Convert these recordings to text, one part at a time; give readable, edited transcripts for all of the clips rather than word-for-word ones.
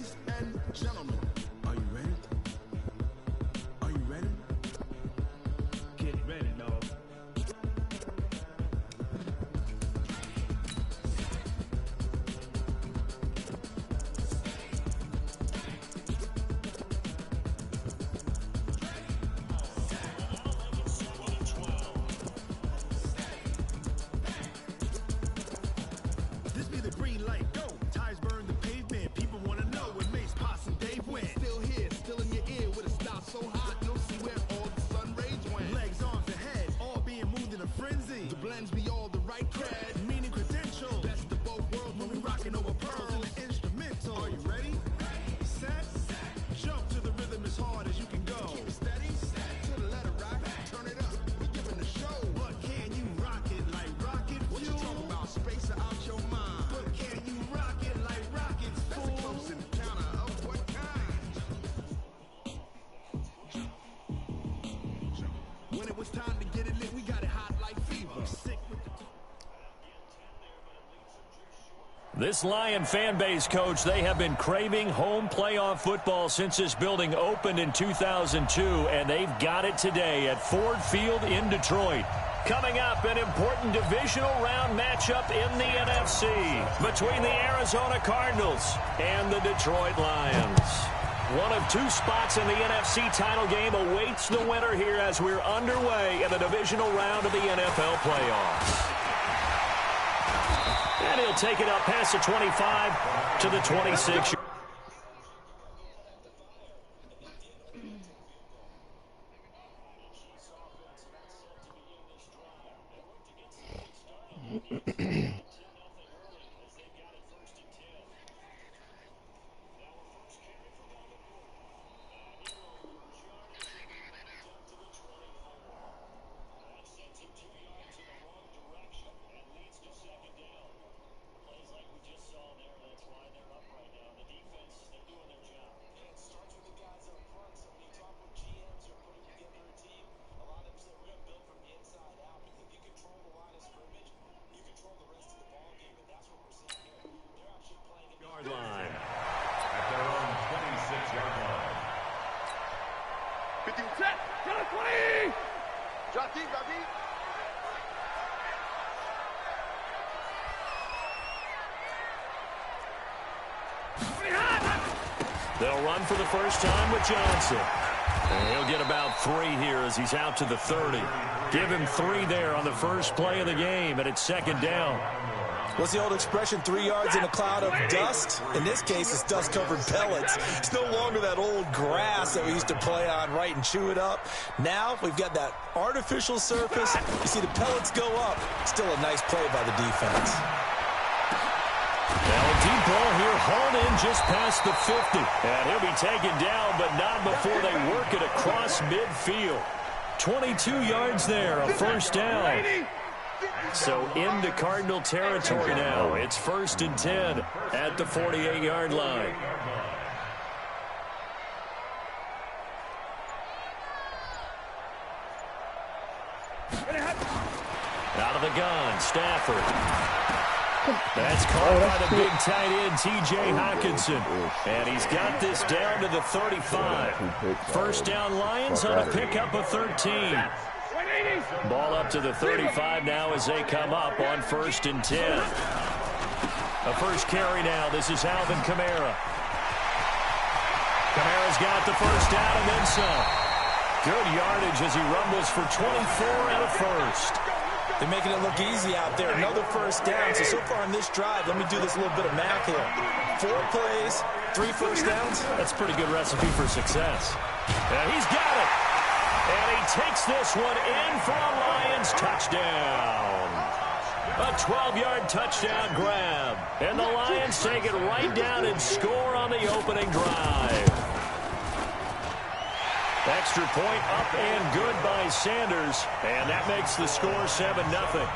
Ladies and gentlemen, are you ready? Are you ready? Get ready, dog. This be the green light, go. Tires burn the pavement. People want to know where Mace, Pops, and Dave went. Still here, still in your ear with a style so hot. You'll see where all the sun rays went. Legs, arms, and head, all being moved in a frenzy. The blends be all the right cred, meaning credentials. Best of both worlds when we rocking over pearls in the instrumental. Are you ready? Set, jump to the rhythm as hard as you can go. Keep it steady, to the letter rock, turn it up. We giving the show. But can you rock it like rocket fuel? What you talking about? Space out your mind. But can you rock it like rockets, fool? That's a close encounter of what kind? When it was time to get it lit, we got it hot like fever. Sick with the... This Lion fan base, Coach, they have been craving home playoff football since this building opened in 2002, and they've got it today at Ford Field in Detroit. Coming up, an important divisional round matchup in the NFC between the Arizona Cardinals and the Detroit Lions. One of two spots in the NFC title game awaits the winner here as we're underway in the divisional round of the NFL playoffs. And he'll take it up past the 25 to the 26. They'll run for the first time with Johnson. And he'll get about 3 here as he's out to the 30. Give him 3 there on the first play of the game, and it's second down. What's the old expression, 3 yards in a cloud of dust? In this case, it's dust-covered pellets. It's no longer that old grass that we used to play on, right, and chew it up. Now we've got that artificial surface. You see the pellets go up. Still a nice play by the defense. Now a deep ball here, hauled in just past the 50. And he'll be taken down, but not before they work it across midfield. 22 yards there, a first down. So into Cardinal territory now. It's 1st and 10 at the 48-yard line. Out of the gun, Stafford. That's caught by the big tight end, T.J. Hockenson. And he's got this down to the 35. First down Lions on a pickup of 13. Ball up to the 35 now as they come up on 1st and 10. A first carry now. This is Alvin Kamara. Kamara's got the first down and then some. Good yardage as he rumbles for 24 and a first. They're making it look easy out there. Another first down. So far on this drive, let me do this little bit of math here. 4 plays, 3 first downs. That's a pretty good recipe for success. And he's got it. And he takes this one in for a Lions touchdown. A 12-yard touchdown grab. And the Lions take it right down and score on the opening drive. Extra point up and good by Sanders. And that makes the score 7-0.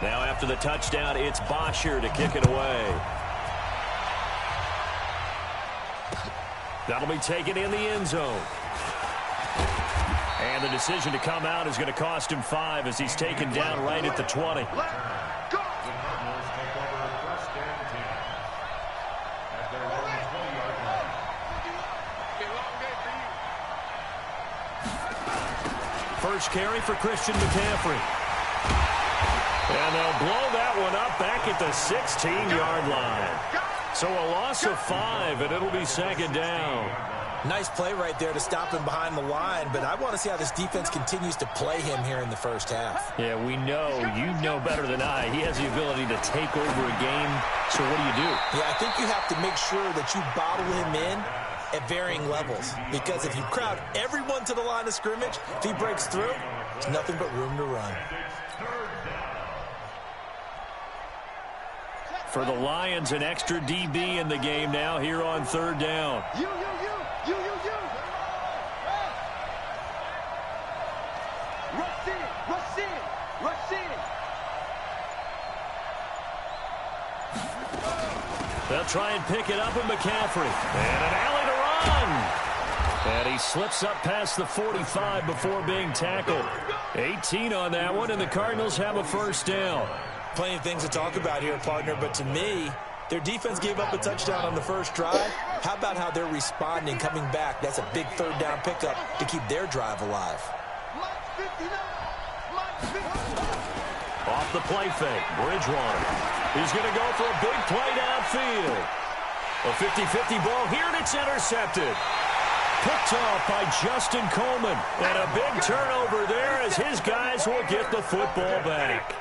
Now after the touchdown, it's Bosher to kick it away. That'll be taken in the end zone. And And the decision to come out is going to cost him 5 as he's taken down right at the 20. First carry for Christian McCaffrey. And they'll blow that one up back at the 16-yard line. So a loss of 5, and it'll be second down. Nice play right there to stop him behind the line, but I want to see how this defense continues to play him here in the first half. Yeah, we know, you know better than I, he has the ability to take over a game. So what do? Yeah, I think you have to make sure that you bottle him in at varying levels, because if you crowd everyone to the line of scrimmage, if he breaks through, there's nothing but room to run. For the Lions, an extra DB in the game now here on third down. They'll try and pick it up with McCaffrey. And an alley to run. And he slips up past the 45 before being tackled. 18 on that one, and the Cardinals have a first down. Plenty of things to talk about here, partner, but to me, their defense gave up a touchdown on the first drive. How about how they're responding, coming back? That's a big third down pickup to keep their drive alive. Off the play fake, Bridgewater. He's going to go for a big play downfield. A 50-50 ball here, and it's intercepted. Picked off by Justin Coleman. And a big turnover there as his guys will get the football back.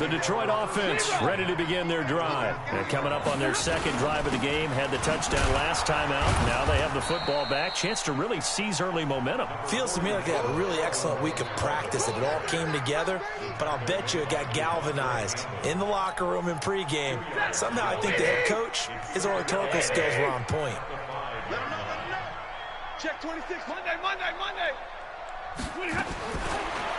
The Detroit offense ready to begin their drive. And coming up on their second drive of the game, had the touchdown last time out. Now they have the football back. Chance to really seize early momentum. Feels to me like they had a really excellent week of practice. It all came together, but I'll bet you it got galvanized in the locker room in pregame. Somehow I think the head coach, his oratorical skills were on point. Check 26, Monday.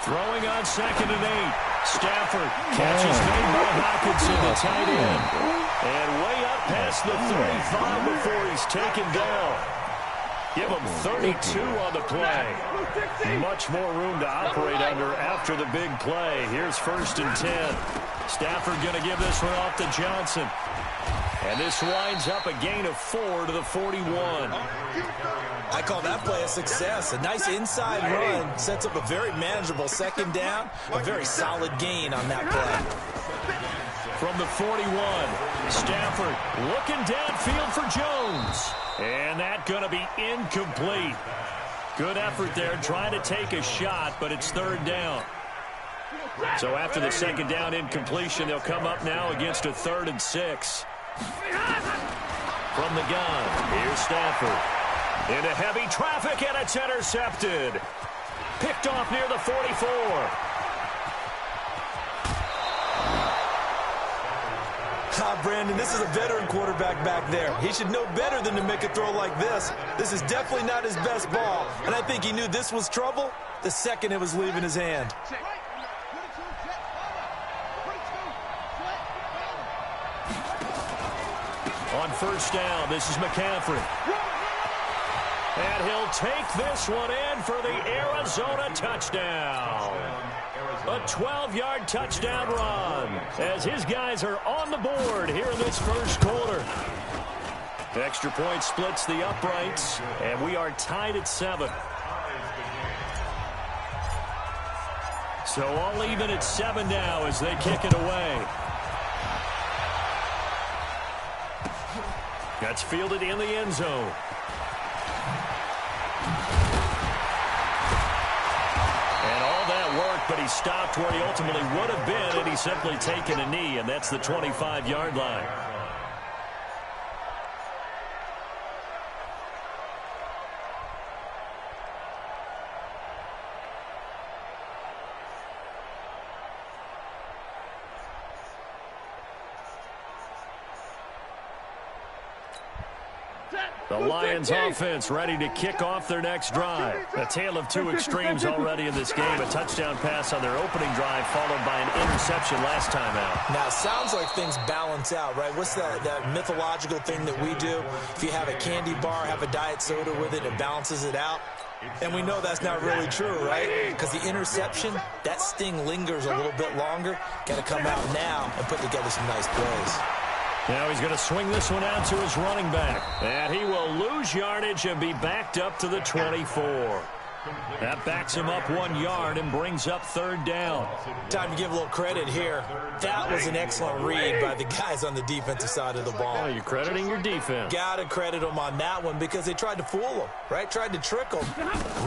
Throwing on 2nd and 8. Stafford catches made by Hockenson, the tight end. And way up past the 35 before he's taken down. Give him 32 on the play. Much more room to operate under after the big play. Here's 1st and 10. Stafford going to give this one off to Johnson. And this winds up a gain of 4 to the 41. I call that play a success. A nice inside run sets up a very manageable second down. A very solid gain on that play. From the 41, Stafford looking downfield for Jones. And that going to be incomplete. Good effort there trying to take a shot, but it's third down. So after the second down incompletion, they'll come up now against a 3rd and 6. From the gun, here's Stafford. Into heavy traffic, and it's intercepted. Picked off near the 44. Brandon, this is a veteran quarterback back there. He should know better than to make a throw like this. This is definitely not his best ball, and I think he knew this was trouble the second it was leaving his hand. On first down, this is McCaffrey. And he'll take this one in for the Arizona touchdown. A 12-yard touchdown run as his guys are on the board here in this first quarter. Extra point splits the uprights, and we are tied at 7. So all even at 7 now as they kick it away. That's fielded in the end zone. And all that work, but he stopped where he ultimately would have been, and he's simply taken a knee, and that's the 25-yard line. The Lions offense ready to kick off their next drive. A tale of two extremes already in this game. A touchdown pass on their opening drive followed by an interception last time out. Now, it sounds like things balance out, right? What's that mythological thing that we do? If you have a candy bar, have a diet soda with it, it balances it out. And we know that's not really true, right? Because the interception, that sting lingers a little bit longer. Got to come out now and put together some nice plays. Now he's going to swing this one out to his running back. And he will lose yardage and be backed up to the 24. That backs him up 1 yard and brings up third down. Time to give a little credit here. That was an excellent read by the guys on the defensive side of the ball. Oh, you're crediting your defense. Got to credit them on that one because they tried to fool them, right? Tried to trick them.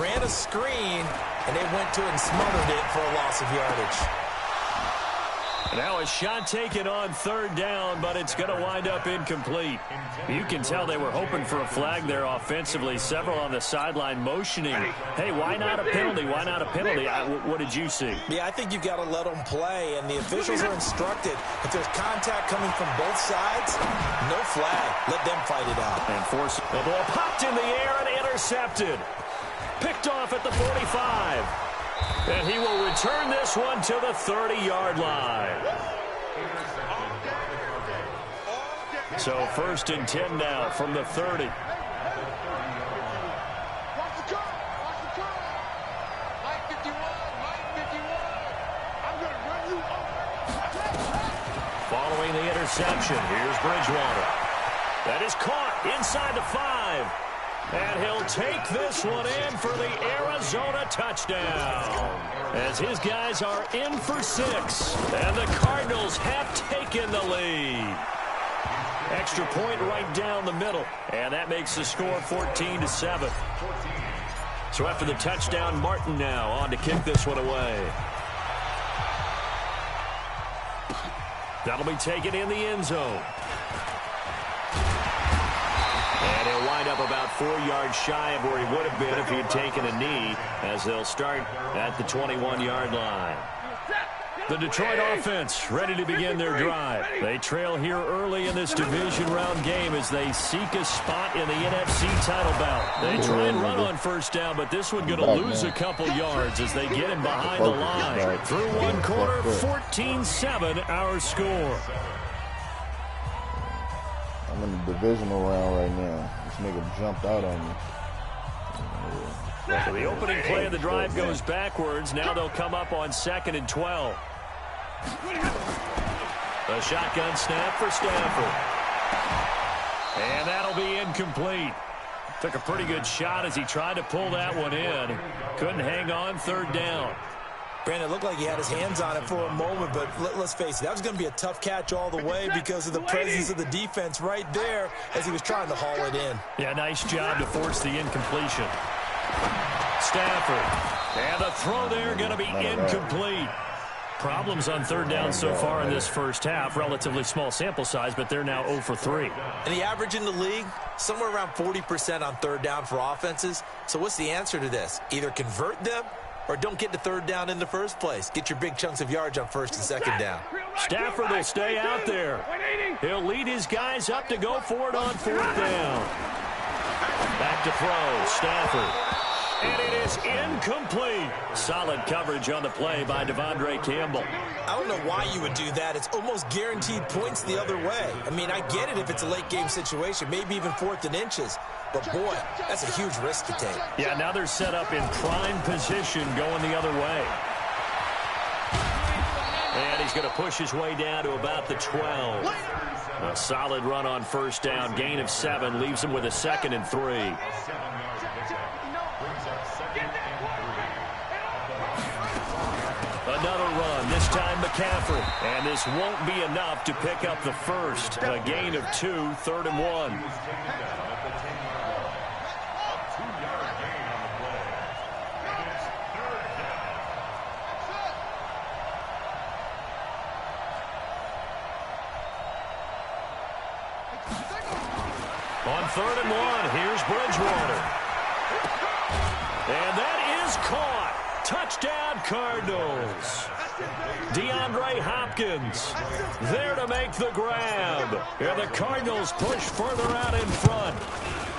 Ran a screen, and they went to it and smothered it for a loss of yardage. Now a shot taken on third down, but it's going to wind up incomplete. You can tell they were hoping for a flag there offensively. Several on the sideline motioning. Hey, why not a penalty? Why not a penalty? What did you see? Yeah, I think you've got to let them play, and the officials are instructed. If there's contact coming from both sides, no flag. Let them fight it out. And force the ball popped in the air and intercepted. Picked off at the 45. And he will return this one to the 30-yard line. So 1st and 10 now from the 30. Following the interception, here's Bridgewater. That is caught inside the 5. And he'll take this one in for the Arizona touchdown. As his guys are in for 6. And the Cardinals have taken the lead. Extra point right down the middle. And that makes the score 14-7. So after the touchdown, Martin now on to kick this one away. That'll be taken in the end zone. And he'll wind up about 4 yards shy of where he would have been if he had taken a knee, as they'll start at the 21-yard line. The Detroit offense ready to begin their drive. They trail here early in this division round game as they seek a spot in the NFC title bout. They try and run on first down, but this one going to lose a couple yards as they get him behind the line. Through one quarter, 14-7 our score. I'm in the divisional round right now. This nigga jumped out on me. So the opening play of the drive goes backwards. Now they'll come up on 2nd and 12. A shotgun snap for Stafford. And that'll be incomplete. Took a pretty good shot as he tried to pull that one in. Couldn't hang on, 3rd down. Brandon, it looked like he had his hands on it for a moment, but let's face it, that was going to be a tough catch all the way because of the presence of the defense right there as he was trying to haul it in. Yeah, nice job to force the incompletion. Stafford. And the throw there going to be incomplete. Problems on 3rd down so far in this first half. Relatively small sample size, but they're now 0 for 3. And the average in the league, somewhere around 40% on 3rd down for offenses. So what's the answer to this? Either convert them or don't get to 3rd down in the first place. Get your big chunks of yards on 1st and 2nd down. Stafford will stay out there. He'll lead his guys up to go for it on 4th down. Back to throw, Stafford. And it is incomplete. Solid coverage on the play by Devondre Campbell. I don't know why you would do that. It's almost guaranteed points the other way. I mean, I get it if it's a late game situation, maybe even 4th and inches. But, boy, that's a huge risk to take. Yeah, now they're set up in prime position going the other way. And he's going to push his way down to about the 12. A solid run on 1st down. Gain of 7 leaves him with a 2nd and 3. Another run, this time McCaffrey. And this won't be enough to pick up the first. A gain of 2, 3rd and 1. On 3rd and 1, here's Bridgewater. And that is caught. Touchdown, Cardinals. DeAndre Hopkins there to make the grab. And the Cardinals push further out in front.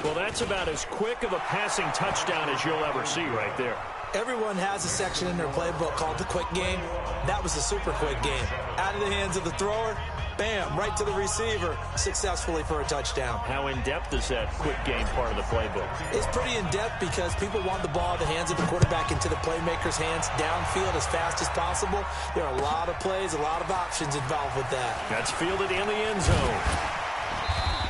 Well, that's about as quick of a passing touchdown as you'll ever see right there. Everyone has a section in their playbook called the quick game. That was the super quick game. Out of the hands of the thrower, bam, right to the receiver, successfully for a touchdown. How in-depth is that quick game part of the playbook? It's pretty in-depth because people want the ball in the hands of the quarterback into the playmaker's hands downfield as fast as possible. There are a lot of plays, a lot of options involved with that. That's fielded in the end zone.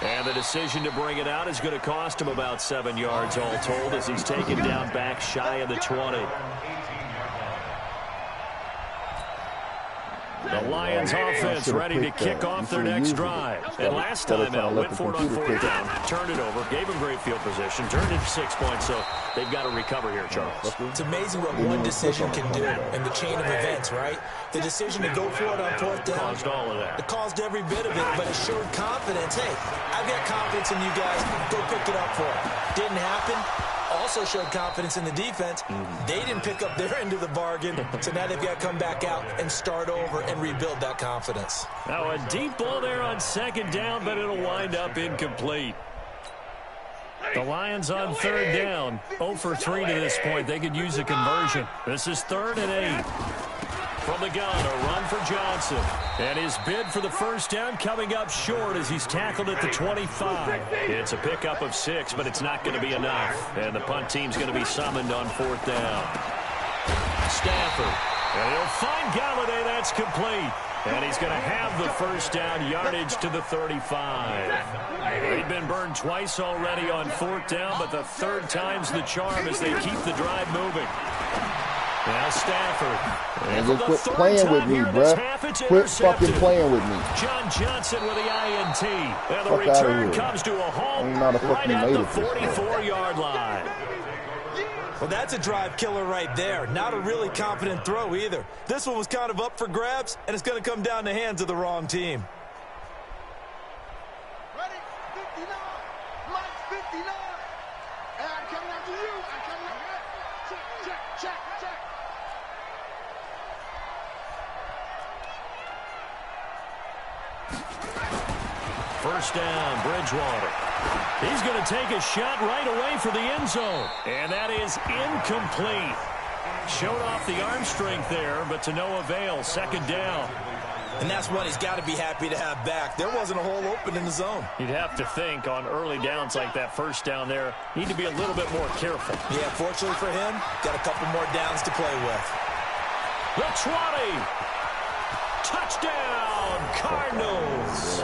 And the decision to bring it out is going to cost him about 7 yards all told as he's taken down back shy of the 20. The Lions offense ready to kick off their next drive. And last time out, went for it on 4th down, turned it over, gave him great field position, turned it 6 points, so they've got to recover here, Charles. It's amazing what one decision can do in the chain of events, right? The decision to go for it on 4th down. Caused all of that. It caused every bit of it, but it showed confidence. Hey, I've got confidence in you guys. Go pick it up for it. Didn't happen. Also showed confidence in the defense. They didn't pick up their end of the bargain, so now they've got to come back out and start over and rebuild that confidence. Now a deep ball there on 2nd down, but it'll wind up incomplete. The Lions on 3rd down, 0 for 3 to this point. They could use a conversion. This is 3rd and 8. From the gun, a run for Johnson. And his bid for the 1st down coming up short as he's tackled at the 25. It's a pickup of 6, but it's not going to be enough. And the punt team's going to be summoned on 4th down. Stafford. And he'll find Galladay. That's complete. And he's going to have the 1st down yardage to the 35. They've been burned twice already on 4th down, but the 3rd time's the charm as they keep the drive moving. Now Stafford. And just quit playing with me, bruh. Quit fucking playing with me. John Johnson with the INT. And the return comes to a halt right at the 44-yard line. Well, that's a drive killer right there. Not a really confident throw either. This one was kind of up for grabs, and it's going to come down the hands of the wrong team. Ready? 59. Mike 59. And I'm coming after you. I'm coming after you. Check. 1st down, Bridgewater. He's going to take a shot right away for the end zone. And that is incomplete. Showed off the arm strength there, but to no avail. 2nd down. And that's one he's got to be happy to have back. There wasn't a hole open in the zone. You'd have to think on early downs like that 1st down there, need to be a little bit more careful. Yeah, fortunately for him, got a couple more downs to play with. The 20. Touchdown, Cardinals.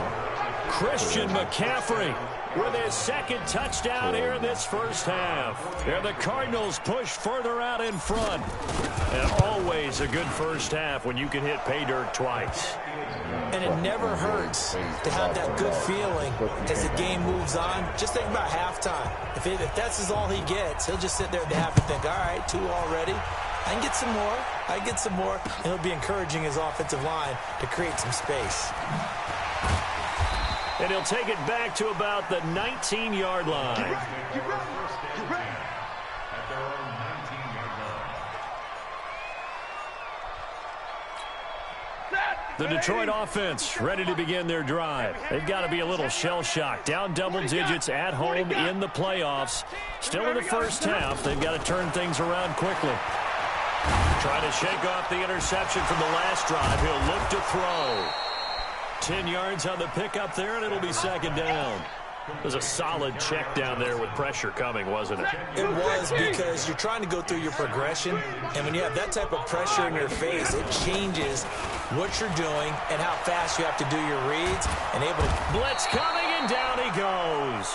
Christian McCaffrey with his 2nd touchdown here in this 1st half. And the Cardinals push further out in front. And always a good 1st half when you can hit pay dirt twice. And it never hurts to have that good feeling as the game moves on. Just think about halftime. If that's all he gets, he'll just sit there at the half and think, all right, 2 already. I can get some more. I get some more. And he'll be encouraging his offensive line to create some space. And he'll take it back to about the 19-yard line. Get ready. The Detroit offense ready to begin their drive. They've got to be a little shell-shocked. Down double digits at home in the playoffs. Still in the 1st half. They've got to turn things around quickly. Trying to shake off the interception from the last drive. He'll look to throw. 10 yards on the pickup there, and it'll be 2nd down. It was a solid check down there with pressure coming, wasn't it? It was, because you're trying to go through your progression, and when you have that type of pressure in your face, it changes what you're doing and how fast you have to do your reads and able to... Blitz coming, and down he goes.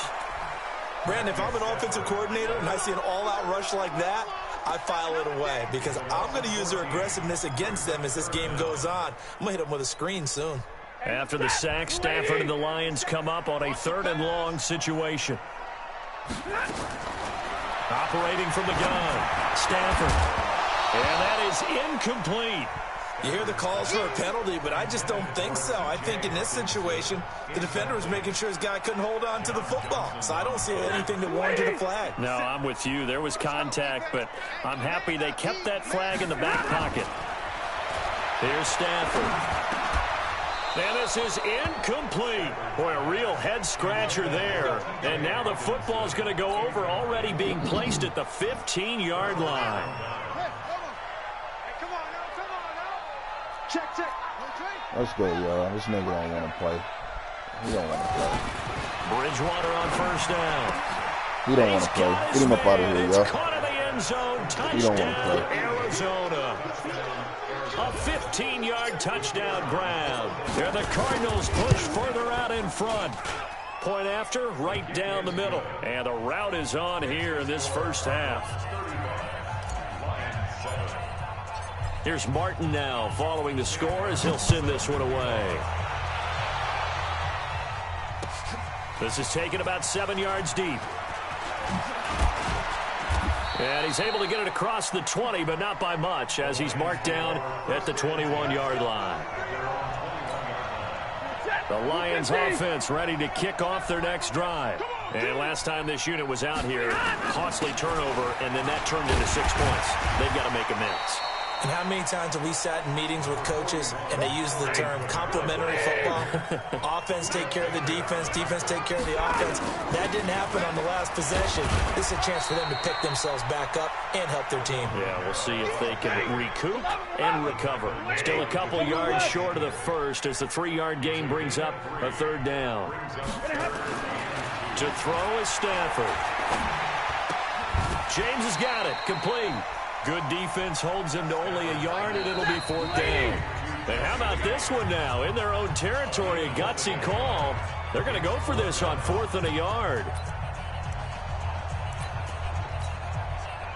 Brandon, if I'm an offensive coordinator and I see an all-out rush like that, I file it away because I'm going to use their aggressiveness against them as this game goes on. I'm going to hit them with a screen soon. After the sack, Stafford and the Lions come up on a 3rd and long situation. Operating from the gun, Stafford. And that is incomplete. You hear the calls for a penalty, but I just don't think so. I think in this situation, the defender was making sure his guy couldn't hold on to the football. So I don't see anything that warranted a flag. No, I'm with you. There was contact, but I'm happy they kept that flag in the back pocket. Here's Stafford. And this is incomplete. Boy, a real head-scratcher there. And now the football's going to go over, already being placed at the 15-yard line. Check, check. Let's go, y'all. This nigga don't want to play. He don't want to play. Bridgewater on first down. He don't want to play. Get him up out of here, y'all. Caught in the end zone. He don't want to Touchdown, play. Arizona. A 15-yard touchdown ground. And the Cardinals push further out in front. Point after, right down the middle. And the route is on here in this first half. Here's Martin now following the score as he'll send this one away. This is taken about 7 yards deep. And he's able to get it across the 20, but not by much, as he's marked down at the 21-yard line. The Lions offense ready to kick off their next drive. And last time this unit was out here, costly turnover, and then that turned into 6 points. They've got to make amends. And how many times have we sat in meetings with coaches and they use the term complementary football? Offense take care of the defense, defense take care of the offense. That didn't happen on the last possession. This is a chance for them to pick themselves back up and help their team. Yeah, we'll see if they can recoup and recover. Still a couple yards short of the first as the 3-yard gain brings up a third down. To throw is Stafford. James has got it. Complete. Good defense holds him to only a yard, and it'll be 4th down. And how about this one now? In their own territory, a gutsy call. They're going to go for this on 4th and a yard.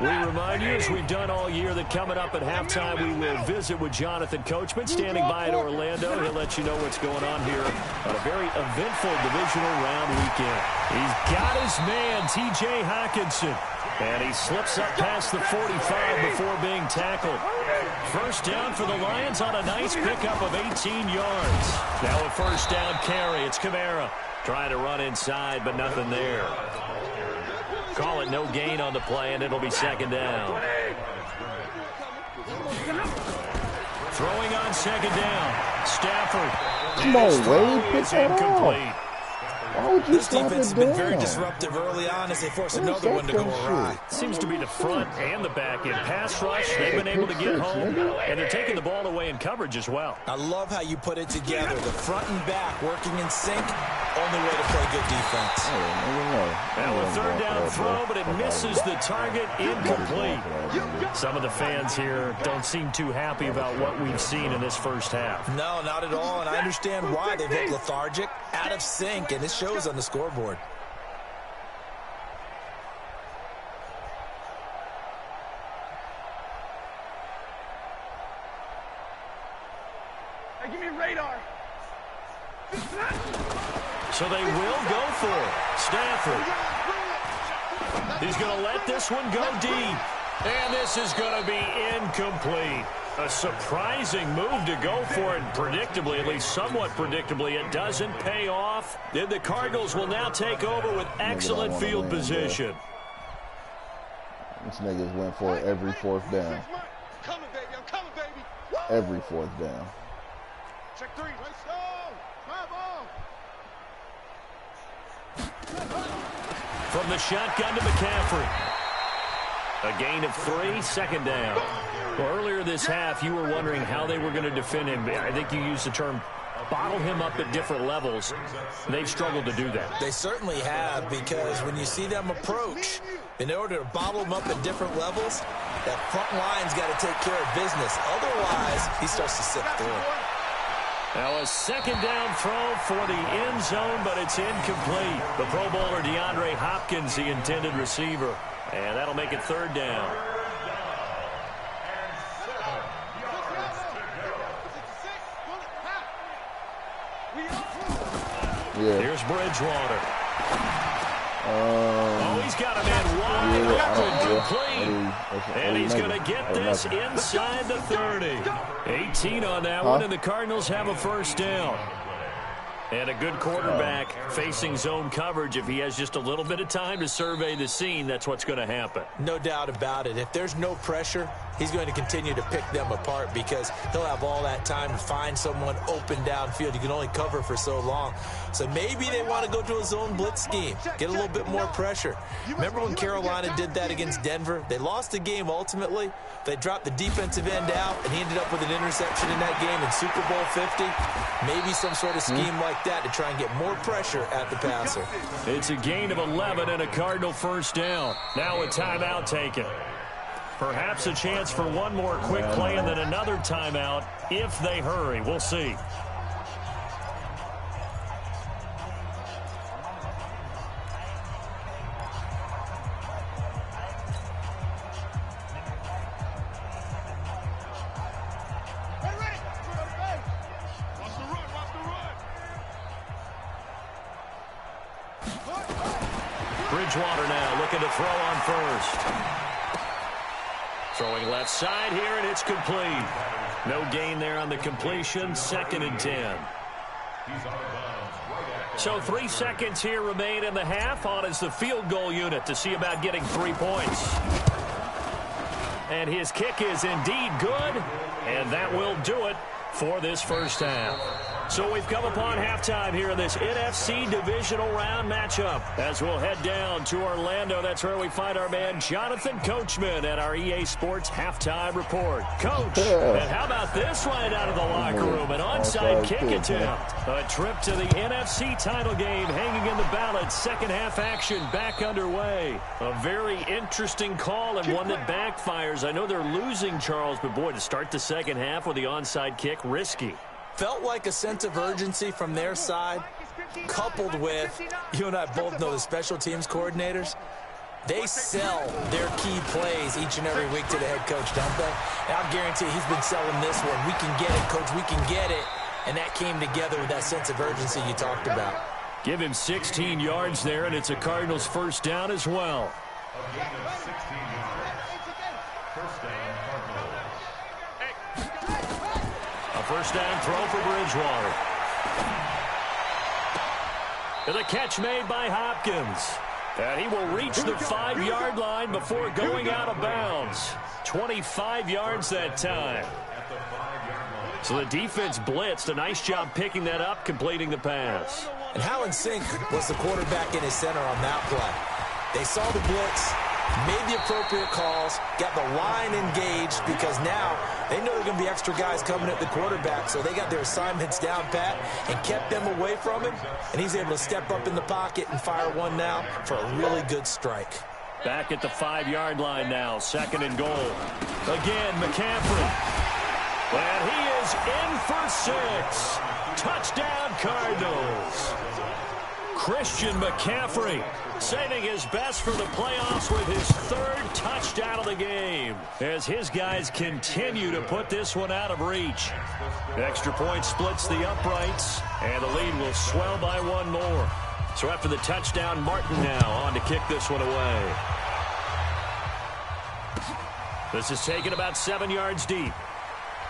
We remind you, as we've done all year, that coming up at halftime, we will visit with Jonathan Coachman standing by at Orlando. He'll let you know what's going on here on a very eventful divisional round weekend. He's got his man, T.J. Hawkinson. And he slips up past the 45 before being tackled. First down for the Lions on a nice pickup of 18 yards. Now a first down carry. It's Kamara trying to run inside, but nothing there. Call it no gain on the play, and it'll be 2nd down. Throwing on 2nd down. Stafford. Come on, Wade. Pick that incomplete. off. Why would you This defense has been very disruptive early on as they force another one to go awry. Seems to be the front and the back end. Pass rush, they've been able to get home, and they're taking the ball away in coverage as well. I love how you put it together. The front and back working in sync. Only way to play good defense. Now a third down throw, but it misses the target. Incomplete. Some of the fans here don't seem too happy about what we've seen in this first half. No, not at all, and I understand why. They've looked lethargic, out of sync, and it shows on the scoreboard. Hey, give me radar. So they will go for it. Stafford. He's going to let this one go deep. And this is going to be incomplete. A surprising move to go for it, predictably, at least somewhat predictably. It doesn't pay off. Then the Cardinals will now take over with excellent field position. This niggas went for it every 4th down. Coming, baby. I'm coming, baby. Every 4th down. Check 3. Let's go. Five on. From the shotgun to McCaffrey. A gain of 3, 2nd down. Well, earlier this half, you were wondering how they were going to defend him. I think you used the term bottle him up at different levels. They've struggled to do that. They certainly have, because when you see them approach, in order to bottle them up at different levels, that front line's got to take care of business. Otherwise, he starts to slip through. Now a 2nd down throw for the end zone, but it's incomplete. The Pro Bowler DeAndre Hopkins, the intended receiver. And that'll make it 3rd down. Yeah. Here's Bridgewater. He's got a man wide open, complete. And he's going to get this inside the 30. 18 on that one, and the Cardinals have a first down. And a good quarterback facing zone coverage. If he has just a little bit of time to survey the scene, that's what's going to happen. No doubt about it. If there's no pressure, he's going to continue to pick them apart because he'll have all that time to find someone open downfield. You can only cover for so long. So maybe they want to go to a zone blitz scheme, get a little bit more pressure. Remember when Carolina did that against Denver? They lost the game ultimately. They dropped the defensive end out, and he ended up with an interception in that game in Super Bowl 50. Maybe some sort of scheme like that to try and get more pressure at the passer. It's a gain of 11 and a Cardinal first down. Now a timeout taken. Perhaps a chance for one more quick play and then another timeout if they hurry. We'll see. Bridgewater now looking to throw on first. Throwing left side here, and it's complete. No gain there on the completion. 2nd and 10. So 3 seconds here remain in the half. On is the field goal unit to see about getting 3 points. And his kick is indeed good, and that will do it for this first half. So we've come upon halftime here in this NFC divisional round matchup. As we'll head down to Orlando, that's where we find our man Jonathan Coachman at our EA Sports Halftime Report. Coach, and how about this right out of the locker room? An onside kick attempt. A trip to the NFC title game hanging in the balance. Second half action back underway. A very interesting call and one that backfires. I know they're losing, Charles, but boy, to start the second half with the onside kick, risky. Felt like a sense of urgency from their side, coupled with, you and I both know the special teams coordinators, they sell their key plays each and every week to the head coach, don't they? And I'll guarantee he's been selling this one. We can get it, coach, we can get it. And that came together with that sense of urgency you talked about. Give him 16 yards there, and it's a Cardinals first down as well. First down throw for Bridgewater. And the catch made by Hopkins. And he will reach the 5-yard line before going out of bounds. 25 yards that time. So the defense blitzed. A nice job picking that up, completing the pass. And how in sync was the quarterback in his center on that play? They saw the blitz, made the appropriate calls, got the line engaged because now they know there are going to be extra guys coming at the quarterback, so they got their assignments down pat and kept them away from him, and he's able to step up in the pocket and fire one now for a really good strike. Back at the 5-yard line now, 2nd and goal. Again, McCaffrey. And he is in for 6. Touchdown, Cardinals. Christian McCaffrey saving his best for the playoffs with his 3rd touchdown of the game as his guys continue to put this one out of reach. Extra point splits the uprights, and the lead will swell by 1 more. So after the touchdown, Martin now on to kick this one away. This is taken about 7 yards deep.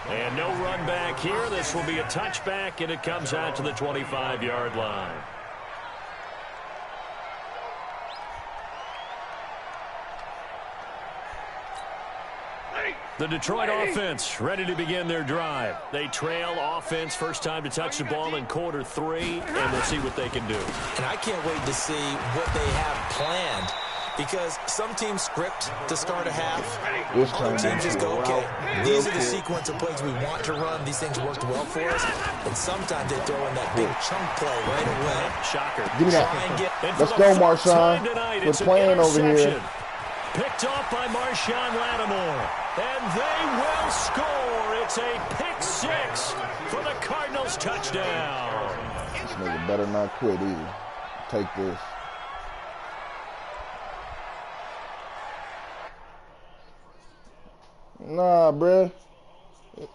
And no run back here. This will be a touchback, and it comes out to the 25-yard line. The Detroit offense ready to begin their drive. They trail offense, first time to touch the ball in quarter 3, and we'll see what they can do. And I can't wait to see what they have planned because some teams script to start a half. Other teams just go, okay, these are the sequence of plays we want to run. These things worked well for us. And sometimes they throw in that big chunk play right away. Shocker. Give me that. Let's go, Marshawn. We're playing over here. Picked off by Marshawn Lattimore. And they will score. It's a pick 6 for the Cardinals touchdown. This nigga better not quit either. Take this. Nah, bruh.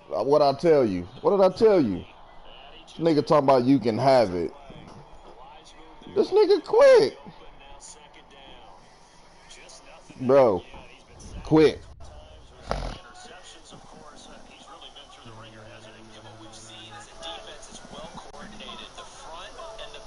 What I tell you? What did I tell you? This nigga talking about you can have it. This nigga quit. Bro, quit.